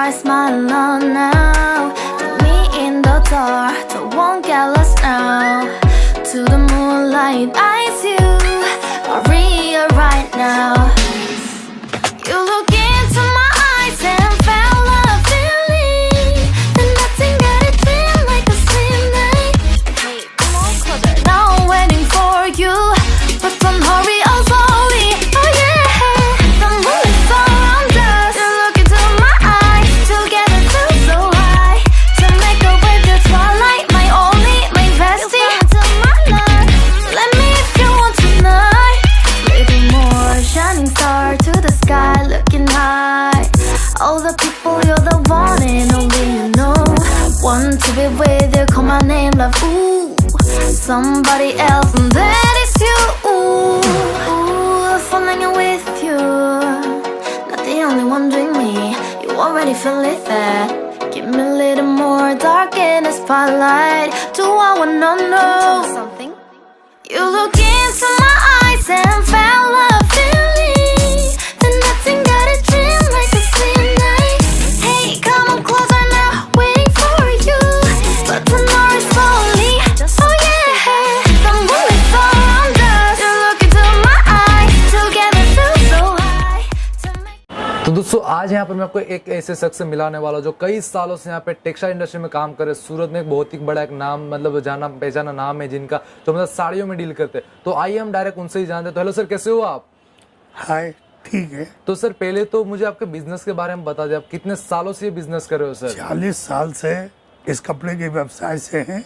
my smile on now. Put me in the dark, so won't get lost now. To the moonlight, eyes you are real right now. You look into my eyes and felt a feeling. Then nothing got it feel like a slim night. Hey, come on closer. Now I'm waiting for you, but don't hurry, oh slowly. Oh yeah, the moonlight's around us. You look into my eyes, together feel so high. To make a way through twilight, my only, my bestie. You fell into my life. Let me if you want tonight. Little more shining star to the sky, looking high. All the people, you're the one and only you know. Want to be with you, call my name, love. Ooh, somebody else, and that is you. Ooh, falling in with you. Not the only one doing me. You already feel it there. Give me a little more dark in the spotlight. Do I wanna know something? You look into my eyes and felt a feeling. Then nothing got a dream like a slim night. Hey, come on closer now, waiting for you. But tomorrow's slowly. Oh yeah, the moonlight's around us. You look into my eyes, together feel so high. To make तो दोस्तों आज यहाँ पर मैं आपको एक ऐसे शख्स से मिलाने वाला हूँ जो कई सालों से यहाँ पे टेक्सटाइल इंडस्ट्री में काम करे। सूरत में एक बहुत ही बड़ा एक नाम, मतलब जाना पहचाना नाम है जिनका, जो मतलब साड़ियों में डील करते हैं। तो आइए हम डायरेक्ट उनसे ही जानते हैं। तो हेलो सर, कैसे हो आप? हाय, ठीक है। तो सर पहले तो मुझे आपके बिजनेस के बारे में बता दें, आप कितने सालों से ये बिजनेस कर रहे हो सर? 40 साल से इस कपड़े के व्यवसाय से हैं।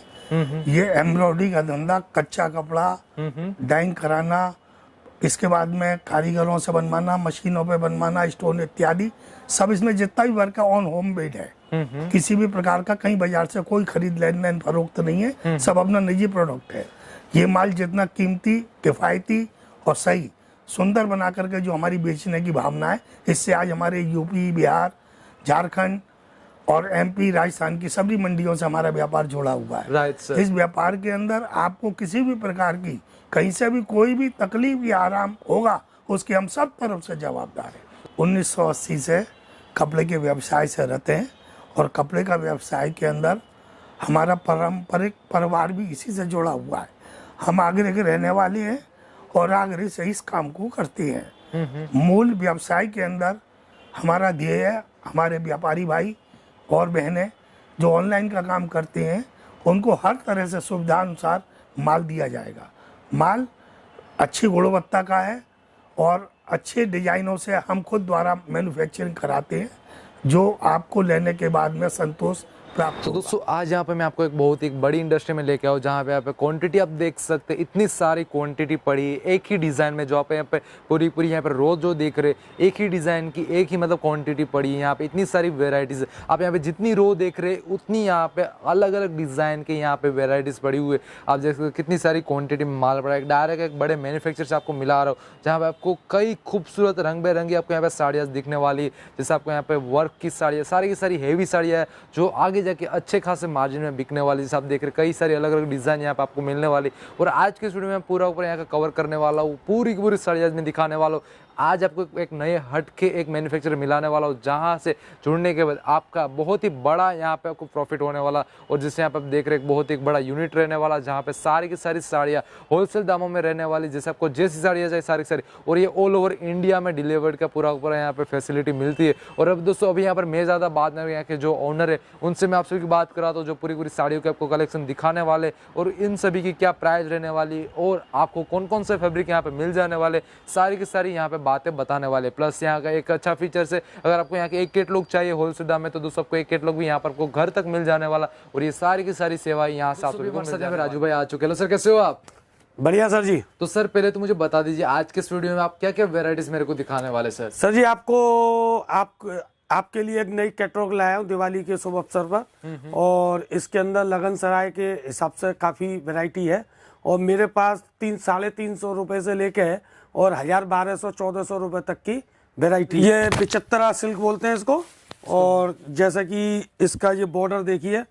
ये एम्ब्रॉयडरी का धंधा, कच्चा कपड़ा डाइंग कराना, इसके बाद में कारीगरों से बनवाना, मशीनों पे बनवाना, स्टोन इत्यादि सब, इसमें जितना भी वर्क है ऑन होम मेड है। किसी भी प्रकार का कहीं बाजार से कोई खरीद लेन देन फरोख्त नहीं है, सब अपना निजी प्रोडक्ट है। ये माल जितना कीमती, किफायती और सही सुंदर बना करके जो हमारी बेचने की भावना है, इससे आज हमारे यूपी, बिहार, झारखंड और एमपी, राजस्थान की सभी मंडियों से हमारा व्यापार जुड़ा हुआ है। Right sir. इस व्यापार के अंदर आपको किसी भी प्रकार की कहीं से भी कोई भी तकलीफ या आराम होगा, उसके हम सब तरफ से जवाबदार हैं। 1980 से कपड़े के व्यवसाय से रहते हैं और कपड़े का व्यवसाय के अंदर हमारा पारंपरिक परिवार भी इसी से जुड़ा हुआ है। हम आगरे के रहने वाले हैं और आगरे से इस काम को करते हैं। मूल व्यवसाय के अंदर हमारा ध्येय है, हमारे व्यापारी भाई और बहनें जो ऑनलाइन का काम करते हैं, उनको हर तरह से सुविधा अनुसार माल दिया जाएगा। माल अच्छी गुणवत्ता का है और अच्छे डिजाइनों से हम खुद द्वारा मैन्युफैक्चरिंग कराते हैं, जो आपको लेने के बाद में संतोष प्राप्त। तो दोस्तों आज यहाँ पे मैं आपको एक बहुत ही बड़ी इंडस्ट्री में लेके आऊँ, जहाँ पे यहाँ पे क्वांटिटी आप देख सकते हैं, इतनी सारी क्वांटिटी पड़ी है एक ही डिज़ाइन में। जो आप यहाँ पे पूरी यहाँ पे रोज जो देख रहे एक ही डिज़ाइन की एक ही मतलब क्वांटिटी पड़ी है। यहाँ पे इतनी सारी वेराइटीज़ है। आप यहाँ पे जितनी रो देख रहे उतनी यहाँ पे अलग अलग डिज़ाइन के यहाँ पे वेराइटीज़ पड़ी हुई है। आप देख सकते कितनी सारी क्वान्टिटी में माल पड़ा है। डायरेक्ट एक बड़े मैन्युफैक्चर से आपको मिला रहा हूँ, जहाँ पे आपको कई खूबसूरत रंग बिरंगी आपको यहाँ पे साड़ियाँ दिखने वाली है। जैसे आपको यहाँ पे वर्क की साड़ियाँ, सारी की सारी हेवी साड़ियाँ है, जो आगे जाके अच्छे खासे मार्जिन में बिकने वाली। जैसे आप देख रहे कई सारी अलग अलग डिजाइन यहाँ पे आपको मिलने वाली। और आज के वीडियो में पूरा ऊपर यहाँ का कवर करने वाला हूँ, पूरी की पूरी साड़ियाँ में दिखाने वाला हूँ। आज आपको एक नए हट के एक मैन्युफैक्चर मिलाने वाला हूँ, जहाँ से जुड़ने के बाद आपका बहुत ही बड़ा यहाँ पे आपको प्रॉफिट होने वाला। और जिससे यहाँ पे आप देख रहे हैं बहुत ही बड़ा यूनिट रहने वाला, जहाँ पे सारी की सारी साड़ियाँ होलसेल दामों में रहने वाली। जैसे आपको जैसी साड़ियाँ चाहिए सारी सारी, और ये ऑल ओवर इंडिया में डिलीवर्ड का पूरा ऊपर यहाँ पे फैसिलिटी मिलती है। और अब दोस्तों अभी यहाँ पर मैं ज़्यादा बात नहीं, यहाँ के जो ओनर है उनसे मैं आप सभी की बात करा तो जो पूरी साड़ियों के आपको कलेक्शन दिखाने वाले, और इन सभी की क्या प्राइस रहने वाली, और आपको कौन कौन से फैब्रिक यहाँ पे मिल जाने वाले, सारी की सारी यहाँ पे बातें बताने वाले। प्लस यहाँ का एक अच्छा फीचर है, अगर आपको यहाँ के एक कैटलॉग चाहिए होलसेल दाम में, तो दोस्तों आपको एक कैटलॉग भी यहाँ पर आपको घर तक मिल जाने वाला। और ये सारी की सारी सेवाएं यहाँ से आपको। राजू भाई आ चुके हैं। सर कैसे हो आप? बढ़िया सर जी। तो सर पहले तो मुझे बता दीजिए आज के वीडियो में आप क्या क्या वेराइटीज मेरे को दिखाने वाले सर? सर जी आपके लिए एक नई कैटलॉग लाया हूँ दिवाली के शुभ अवसर पर, और इसके अंदर लगन सराय के हिसाब से काफी वैरायटी है। और मेरे पास 300-350 रुपए से लेके और 1000-1200-1400 रुपए तक की वैरायटी। ये 75 सिल्क बोलते हैं इसको। और जैसा कि इसका ये बॉर्डर देखिए,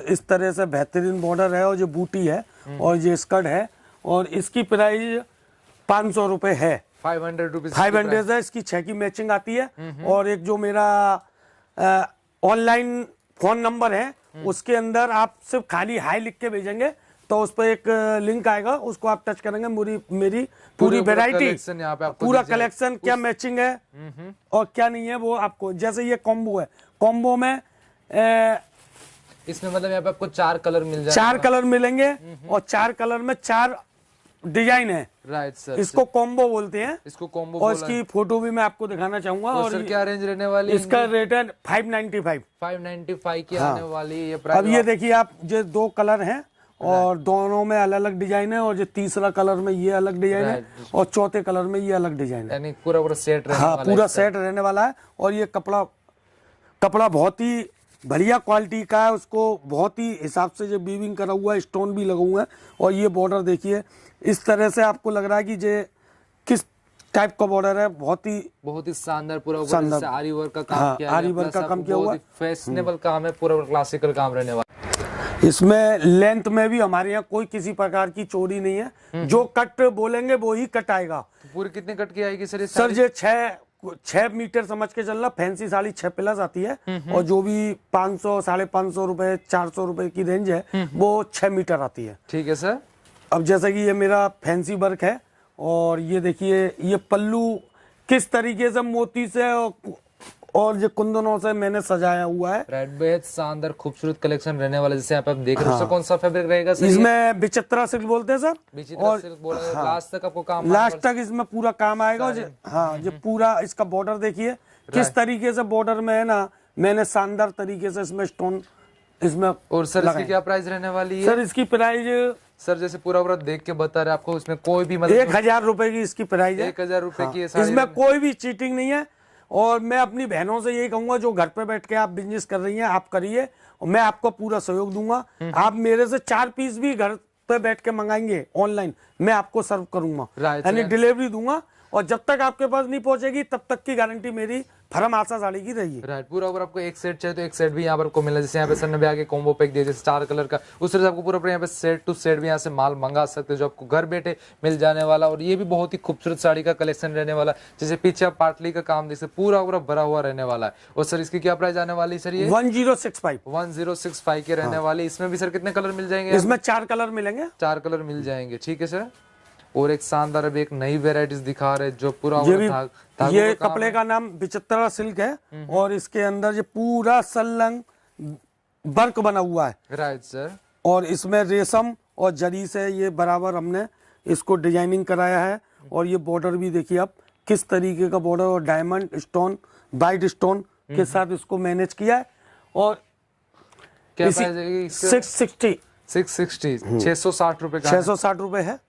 इस तरह से बेहतरीन बॉर्डर है, और जो बूटी है और ये स्कर्ट है, और इसकी प्राइस 500 रुपए है। 500 रुपीज 500 है। इसकी 6 की मैचिंग आती है। और एक जो मेरा ऑनलाइन फोन नंबर है, उसके अंदर आप सिर्फ खाली हाई लिख के भेजेंगे तो उस पर एक लिंक आएगा, उसको आप टच करेंगे, मेरी पूरी वैरायटी, पूरा कलेक्शन क्या मैचिंग है और क्या नहीं है वो आपको, जैसे ये कॉम्बो है, कॉम्बो में इसमें मतलब यहाँ पे आपको 4 कलर मिल जाएंगे, 4 कलर मिलेंगे और 4 कलर में 4 डिजाइन है। राइट सर, इसको कॉम्बो बोलते हैं, इसको कॉम्बो और इसकी फोटो भी मैं आपको दिखाना चाहूंगा। और सर क्या रेंज रहने वाली है? इसका रेट है 595 की आने वाली ये प्राइस। अब ये देखिए आप, ये 2 कलर हैं और दोनों में अलग अलग डिजाइन है, और जो तीसरा कलर में ये अलग डिजाइन है और चौथे कलर में ये अलग डिजाइन है, यानी पूरा सेट रहने वाला है। पूरा सेट रहने वाला है। और ये कपड़ा बहुत ही बढ़िया क्वालिटी का है, उसको बहुत ही हिसाब से जो वीविंग करा हुआ है, स्टोन भी लगा हुआ है, और ये बॉर्डर देखिए इस तरह से आपको लग रहा है कि ये किस टाइप का बॉर्डर है, बहुत ही शानदार, पूरा ऊपर आरी वर्क का काम किया है, आरी वर्क का काम किया हुआ है, फैशनेबल काम है, पूरा क्लासिकल काम रहने वाला। इसमें लेंथ में भी हमारे यहाँ कोई किसी प्रकार की चोरी नहीं है, जो कट बोलेंगे वो ही कट आएगा। पूरी कितने कट की आएगी सर? सर ये 6 मीटर समझ के चलना, फैंसी साड़ी 6 प्लस आती है, और जो भी 500 550 रुपए 400 रुपए की रेंज है वो 6 मीटर आती है। ठीक है सर। अब जैसे कि ये मेरा फैंसी वर्क है, और ये देखिए ये पल्लू किस तरीके से मोती से और ये कुंदनों से मैंने सजाया हुआ है। राइट, बेहद शानदार खूबसूरत कलेक्शन रहने वाला, जैसे आप देख रहे हो। कौन सा फैब्रिक रहेगा सर? इसमें विचित्रा सिल्क बोलते हैं सर, और लास्ट तक आपको काम, लास्ट तक इसमें पूरा काम आएगा। हाँ, ये पूरा इसका बॉर्डर देखिए किस तरीके से बॉर्डर में है ना, मैंने शानदार तरीके से इसमें स्टोन इसमें। और सर इसकी क्या प्राइस रहने वाली है? सर इसकी प्राइस सर जैसे पूरा देख के बता रहे आपको, इसमें कोई भी मतलब 1000 रुपए की इसकी प्राइस है। 1000 रुपए की इसमें कोई भी चीटिंग नहीं है। और मैं अपनी बहनों से यही कहूंगा, जो घर पे बैठ के आप बिजनेस कर रही हैं आप करिए, और मैं आपको पूरा सहयोग दूंगा। आप मेरे से 4 पीस भी घर पे बैठ के मंगाएंगे ऑनलाइन, मैं आपको सर्व करूंगा, यानी डिलीवरी दूंगा, और जब तक आपके पास नहीं पहुंचेगी तब तक की गारंटी मेरी फर्म आशा साड़ी की रही है। राइट, पूरा अगर आपको एक सेट चाहिए तो एक सेट भी यहाँ पर आपको मिला, जैसे यहाँ पे सर ने भी आगे कॉम्बो पैक दिया, जैसे 4 कलर का, उस तरह से आपको पूरा यहाँ पे सेट टू सेट भी यहाँ से माल मंगा सकते हो, जो आपको घर बैठे मिल जाने वाला। और ये भी बहुत ही खूबसूरत साड़ी का कलेक्शन रहने वाला, जैसे पीछे आप पाटली का काम देख सकते, पूरा भरा हुआ रहने वाला है। और सर इसकी क्या प्राइस आने वाली सर? ये 1065 के रहने वाली। इसमें भी सर कितने कलर मिल जाएंगे? इसमें 4 कलर मिलेंगे, 4 कलर मिल जाएंगे। ठीक है सर। और एक शानदार अभी एक नई वेराइटीज दिखा रहे, जो पूरा ये कपड़े का नाम विचित्रा सिल्क है, और इसके अंदर ये पूरा सलंग वर्क बना हुआ है। Right sir. और इसमें रेशम और जरी से ये बराबर हमने इसको डिजाइनिंग कराया है, और ये बॉर्डर भी देखिए आप किस तरीके का बॉर्डर, और डायमंड स्टोन वाइट स्टोन के साथ इसको मैनेज किया है। और क्या 660 660 रुपए का, 660 रुपए है।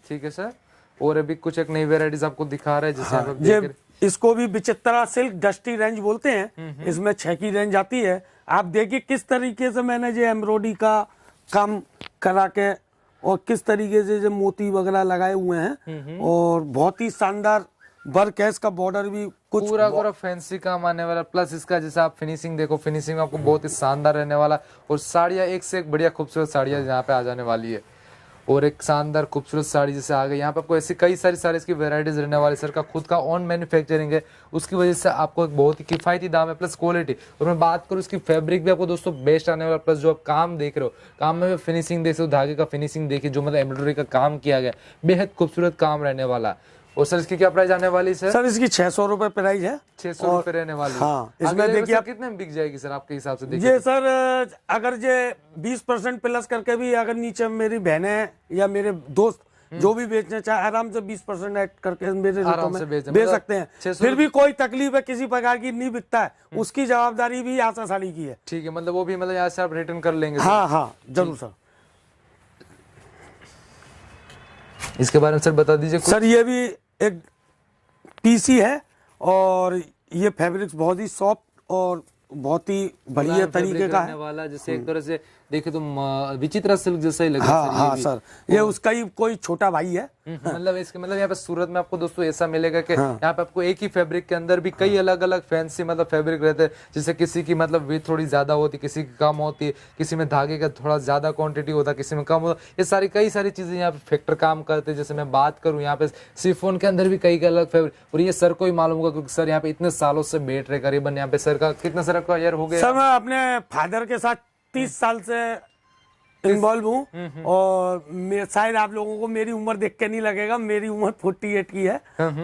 ठीक है सर। और अभी कुछ एक नई वेराइटीज आपको दिखा रहे हैं, जैसे आप देख रहे हैं। इसको भी विचित्रा सिल्क डस्टी रेंज बोलते हैं। इसमें 6 की रेंज आती है। आप देखिए किस तरीके से मैंने जो एम्ब्रॉयडरी का काम करा के, और किस तरीके से जो मोती वगैरह लगाए हुए हैं, और बहुत ही शानदार वर्क है। इसका बॉर्डर भी कुछ पूरा फैंसी काम आने वाला, प्लस इसका जैसे आप फिनिशिंग देखो, फिनिशिंग आपको बहुत ही शानदार रहने वाला। और साड़ियाँ एक से एक बढ़िया खूबसूरत साड़ियाँ यहाँ पे आ जाने वाली है। और एक शानदार खूबसूरत साड़ी जैसे आ गई, यहाँ पे आपको ऐसी कई सारी साड़ीज की वेराइटीज रहने वाली। सर का खुद का ऑन मैन्युफैक्चरिंग है, उसकी वजह से आपको एक बहुत ही किफायती दाम है, प्लस क्वालिटी। और मैं बात करूँ इसकी फैब्रिक भी आपको दोस्तों बेस्ट आने वाला, प्लस जो आप काम देख रहे हो, काम में फिनिशिंग देख रहे हो, धागे का फिनिशिंग देखिए, जो मतलब एम्ब्रॉयडरी का काम किया गया, बेहद खूबसूरत काम रहने वाला। और सर इसकी क्या प्राइस आने वाली सर? सर इसकी 600 रुपए प्राइस है। 600 रुपए रहने वाली। हाँ, इसमें देखिए कितने में बिक जाएगी सर आपके हिसाब से? देखिए ये सर अगर ये 20% प्लस करके भी अगर नीचे मेरी बहनें या मेरे दोस्त जो भी बेचने चाहे, आराम से 20% ऐड करके मेरे आराम से बेच सकते हैं। फिर भी कोई तकलीफ है किसी प्रकार की नहीं बिकता है, उसकी जवाबदारी भी आशा साड़ी की है। ठीक है, मतलब वो भी मतलब यहाँ से आप रिटर्न कर लेंगे? हाँ जरूर सर। इसके बारे में सर बता दीजिए। सर ये भी एक पीसी है, और ये फैब्रिक्स बहुत ही सॉफ्ट और बहुत ही बढ़िया तरीके का है वाला, जैसे एक तरह से देखे तो विचित्रा सिल्क जैसा ही लगे। हाँ सर, ये उसका ही कोई छोटा भाई है। मतलब इसके मतलब यहाँ पे सूरत में आपको दोस्तों ऐसा मिलेगा कि यहाँ पे आपको एक ही फैब्रिक के अंदर भी कई अलग अलग फैंसी मतलब फैब्रिक रहते हैं, जिससे किसी की मतलब विड्थ थोड़ी ज्यादा होती है, किसी की कम होती है, किसी में धागे का थोड़ा ज्यादा क्वांटिटी होता है, किसी में कम होता है। ये सारी कई सारी चीजें यहाँ पे फैक्टर काम करते हैं। जैसे मैं बात करूँ यहाँ पे शिफॉन के अंदर भी कई अलग फैब्रिक, और ये सर को ही मालूम होगा क्योंकि सर यहाँ पे इतने सालों से बैठ रहे, करीबन यहाँ पे सर का कितना सर का ईयर हो गया? सर मैं अपने फादर के साथ 30 साल से इन्वॉल्व हूँ, और शायद आप लोगों को मेरी उम्र देख के नहीं लगेगा, मेरी उम्र 48 की है,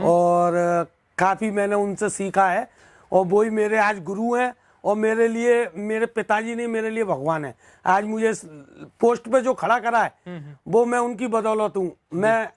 और काफी मैंने उनसे सीखा है, और वही मेरे आज गुरु हैं, और मेरे लिए मेरे पिताजी नहीं, मेरे लिए भगवान है। आज मुझे पोस्ट पे जो खड़ा करा है वो मैं उनकी बदौलत हूँ। मैं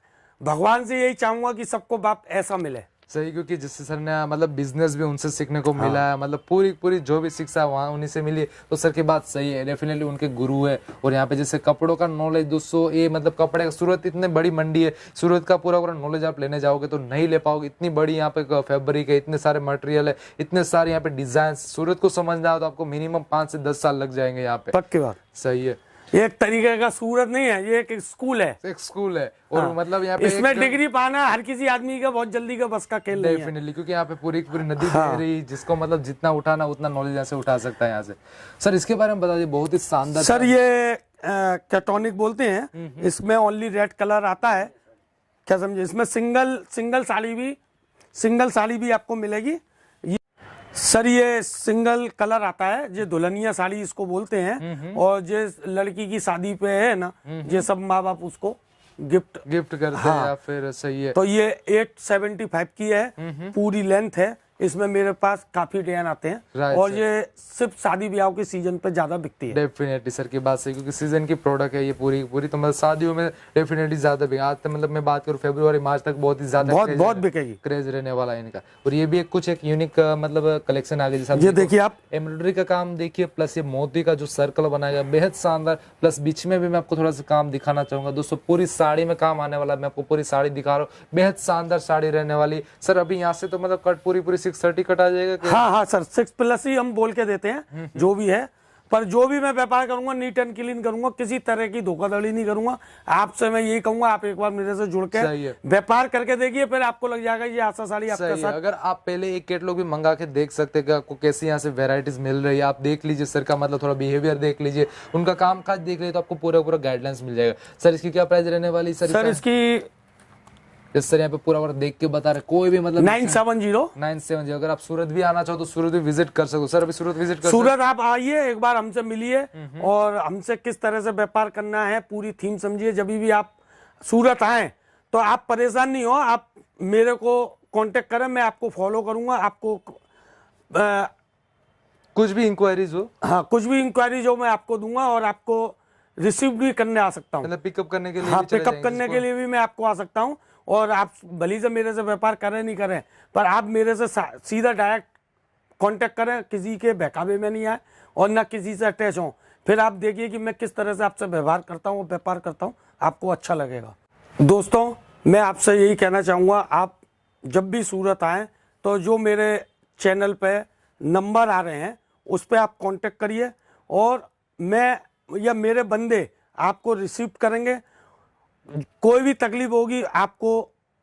भगवान से यही चाहूंगा कि सबको बाप ऐसा मिले। सही, क्योंकि जिससे सर ने मतलब बिजनेस भी उनसे सीखने को मिला है, मतलब पूरी जो भी शिक्षा वहाँ उन्हीं से मिली, तो सर की बात सही है, डेफिनेटली उनके गुरु है। और यहाँ पे जैसे कपड़ों का नॉलेज दोस्तों, ये मतलब कपड़े का सूरत इतने बड़ी मंडी है, सूरत का पूरा नॉलेज आप लेने जाओगे तो नहीं ले पाओगे। इतनी बड़ी यहाँ पे फैब्रिक है, इतने सारे मटेरियल है, इतने सारे यहाँ पे डिजाइन, सूरत को समझना हो तो आपको मिनिमम 5 से 10 साल लग जाएंगे यहाँ पे। पक्की बात। सही है, एक तरीके का सूरत नहीं है, ये एक स्कूल है, एक स्कूल है। और मतलब यहाँ पे इसमें डिग्री पाना हर किसी आदमी का बहुत जल्दी का बस का खेल नहीं है। डेफिनेटली, क्योंकि यहाँ पे पूरी नदी बह रही, जिसको मतलब जितना उठाना उतना नॉलेज यहाँ से उठा सकता है यहाँ से। सर इसके बारे में बता दीजिए, बहुत ही शानदार। सर ये कैटोनिक बोलते हैं, इसमें ओनली रेड कलर आता है, क्या समझे। इसमें सिंगल साड़ी भी आपको मिलेगी। सर ये सिंगल कलर आता है, ये दुल्हनिया साड़ी इसको बोलते हैं, और जो लड़की की शादी पे है ना, ये सब माँ बाप उसको गिफ्ट करते हैं, या फिर सही है। तो ये 875 की है, पूरी लेंथ है। इसमें मेरे पास काफी डिजाइन आते हैं, और ये सिर्फ शादी ब्याह के सीजन पे ज्यादा बिकती है। डेफिनेटली सर की बात सही, क्योंकि सीजन की प्रोडक्ट है ये पूरी तो मतलब शादियों में डेफिनेटली ज्यादा बिके। आज मतलब मैं बात करूँ फरवरी मार्च तक बहुत ही ज्यादा बहुत बिकेगी, क्रेज रहने वाला है इनका। और ये भी एक यूनिक मतलब कलेक्शन आ गया। ये देखिए आप एम्ब्रॉयडरी का काम देखिए, प्लस ये मोती का जो सर्कल बनाया गया बेहद शानदार, प्लस बीच में भी मैं आपको थोड़ा सा काम दिखाना चाहूंगा दोस्तों। पूरी साड़ी में काम आने वाला, मैं आपको पूरी साड़ी दिखा रहा हूँ, बेहद शानदार साड़ी रहने वाली। सर अभी यहाँ से तो मतलब कट पूरी 630 कट आ जाएगा। हाँ सर, 6+ ही हम बोल के देते हैं, जो भी है। पर जो भी मैं व्यापार करूंगा नीट एंड क्लीन करूंगा, किसी तरह की धोखाधड़ी नहीं करूंगा। आपसे मैं यही कहूंगा, आप एक बार मेरे से जुड़ के व्यापार करके देखिए, फिर आपको लग जाएगा ये आशा साड़ी आपके साथ। अगर आप पहले एक कैटलॉग भी मंगा के देख सकते हैं कि आपको कैसी यहाँ से वेराइटीज मिल रही है, आप देख लीजिए सर का मतलब थोड़ा बिहेवियर देख लीजिए, उनका काम काज देख लीजिए, तो आपको पूरा गाइडलाइंस मिल जाएगा। सर इसकी क्या प्राइस रहने वाली? सर इसकी सर यहाँ पे पूरा देख के बता रहे, कोई भी मतलब 970। अगर आप सूरत भी आना चाहो तो सूरत भी विजिट कर सकते हो। सर अभी सूरत विजिट कर सूरत आप आइए, एक बार हमसे मिलिए, और हमसे किस तरह से व्यापार करना है पूरी थीम समझिए। जब भी आप सूरत आए तो आप परेशान नहीं हो, आप मेरे को कांटेक्ट करें, मैं आपको फॉलो करूंगा। आपको कुछ भी इंक्वायरीज हो, हाँ कुछ भी इंक्वायरीज हो मैं आपको दूंगा, और आपको रिसीव भी करने आ सकता हूँ, मतलब पिकअप करने के लिए। हाँ पिकअप करने के लिए भी मैं आपको आ सकता हूँ। और आप भली से मेरे से व्यापार करें नहीं करें, पर आप मेरे से सीधा डायरेक्ट कांटेक्ट करें, किसी के बहकावे में नहीं आए और ना किसी से अटैच हों। फिर आप देखिए कि मैं किस तरह से आपसे व्यवहार करता हूँ, व्यापार करता हूँ, आपको अच्छा लगेगा। दोस्तों मैं आपसे यही कहना चाहूँगा, आप जब भी सूरत आएँ तो जो मेरे चैनल पे नंबर आ रहे हैं उस पर आप कांटेक्ट करिए, और मैं या मेरे बंदे आपको रिसीव करेंगे। कोई भी तकलीफ होगी आपको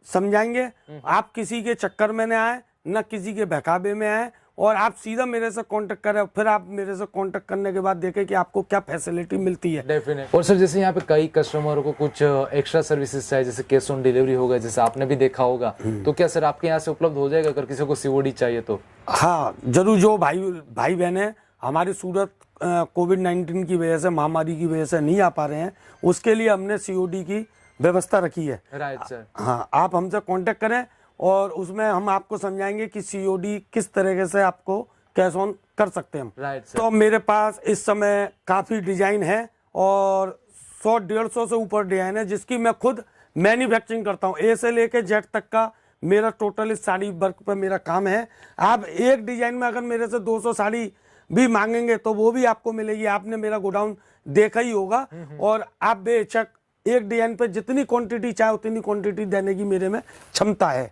समझाएंगे। आप किसी के चक्कर में न आए, न किसी के बहकावे में आए, और आप सीधा मेरे से कांटेक्ट करें। फिर आप मेरे से कांटेक्ट करने के बाद देखें कि आपको क्या फैसिलिटी मिलती है। डेफिनेट। और सर जैसे यहाँ पे कई कस्टमरों को कुछ एक्स्ट्रा सर्विसेज चाहिए, जैसे कैश ऑन डिलीवरी होगा, जैसे आपने भी देखा होगा, तो क्या सर आपके यहाँ से उपलब्ध हो जाएगा अगर किसी को सीओडी चाहिए तो? हाँ जरूर। जो भाई बहने हमारी सूरत कोविड-19 की वजह से, महामारी की वजह से नहीं आ पा रहे हैं, उसके लिए हमने सीओडी की व्यवस्था रखी है। Right sir. हाँ आप हमसे कांटेक्ट करें, और उसमें हम आपको समझाएंगे कि सीओडी किस तरीके से आपको कैश ऑन कर सकते हैं हम। Right sir. तो मेरे पास इस समय काफ़ी डिजाइन है, और 100-150 से ऊपर डिजाइन है, जिसकी मैं खुद मैन्युफैक्चरिंग करता हूँ। ए से लेके जेड तक का मेरा टोटल इस साड़ी वर्क पर मेरा काम है। आप एक डिजाइन में अगर मेरे से 200 साड़ी भी मांगेंगे तो वो भी आपको मिलेगी। आपने मेरा गोडाउन देखा ही होगा, और आप बेशक एक डिजाइन पे जितनी क्वांटिटी चाहे उतनी क्वांटिटी देने की मेरे में क्षमता है।